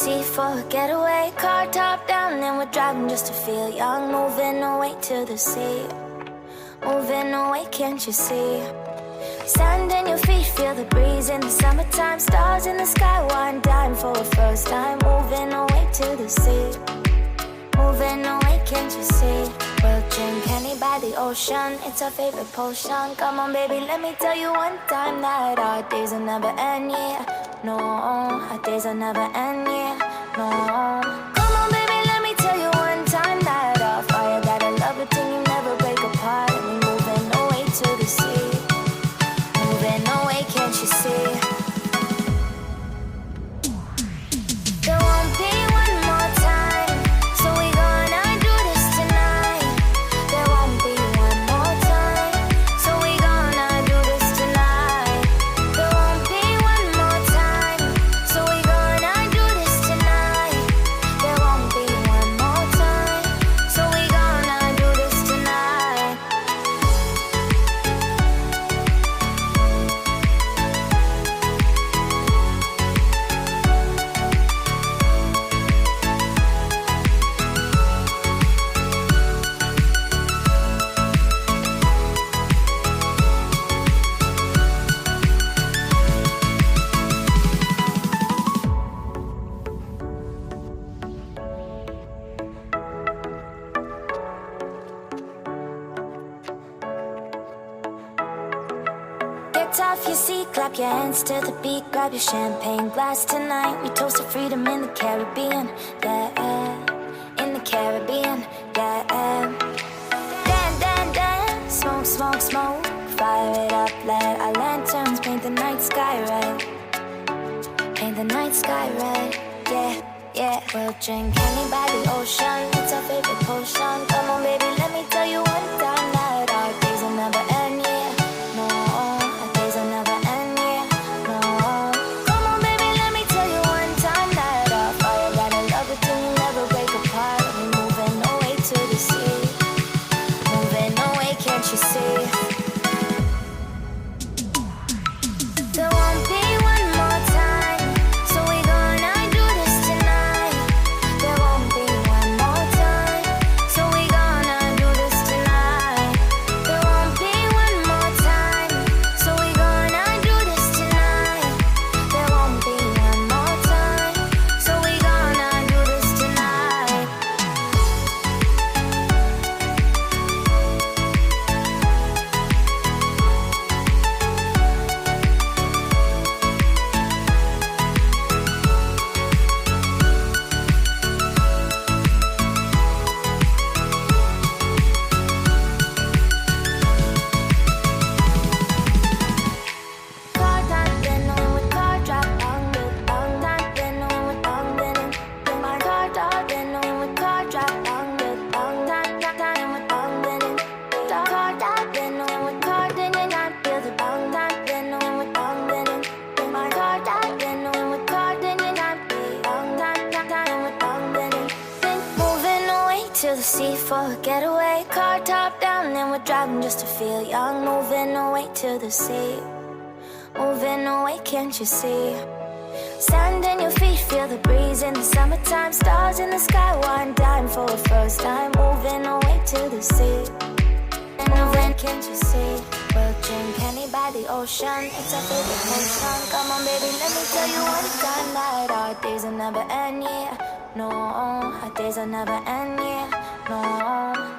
sea for a getaway. Car top down and we're driving just to feel young. Moving away to the sea, moving away, can't you see? Sand in your feet, feel the breeze in the summertime. Stars in the sky, one dime for a first time. Moving away to the sea, moving away, can't you see? We'll drink Henny by the ocean, it's our favorite potion. Come on baby, let me tell you one time that our days will never end, yeah. No, our days will never end, yeah. No. Come on baby, let me tell you one time that our fire got a love it till you never break apart. And we're moving away to the sea, moving away, can't you see? There won't be one more time, so we gonna do this tonight. There won't be one more time, so we gonna do this tonight. There won't be one more time, so we gonna do this tonight. There won't be one more time, so we gonna do this tonight. Get off your seat, clap your hands to the beat. Grab your champagne glass tonight. We toast to freedom in the Caribbean, yeah, in the Caribbean, yeah. Dan, dan, dan, smoke, smoke, smoke. Fire it up, let our lanterns paint the night sky red. Paint the night sky red, yeah, yeah. We'll drink Henny by the ocean, it's our favorite potion. Come on baby, let me tell you one time that our days will never end, yeah. No, our days will never end, yeah. No. Come on baby, let me tell you one time that our fire got a love it till you never break apart. We're moving away to the sea, moving away, can't you see? There won't be one more time, so we gonna do this tonight. There won't be one more time, so we gonna do this tonight. There won't be one more time, so we gonna do this tonight. There won't be one more time, so we gonna do this tonight. Car top, then on with car drop, on with on top, then on with on then. Then my car top, then on with car drop, on with on top, time with on then. Car top, then on with car, then you not feel the on top, then on with on then. Then my car top, then on with car, then you not be on top, time with on then. Then moving away to the sea for a getaway. Car top down and we're driving just to feel young. Moving away to the sea, moving away, can't you see? Sand in your feet, feel the breeze in the summertime. Stars in the sky, one dime for a first time. Moving away to the sea, moving, can't you see? We'll drink Henny by the ocean, it's our favorite potion. Come on baby, let me tell you one time that our days will never end, yeah. No, our days will never end, yeah. No.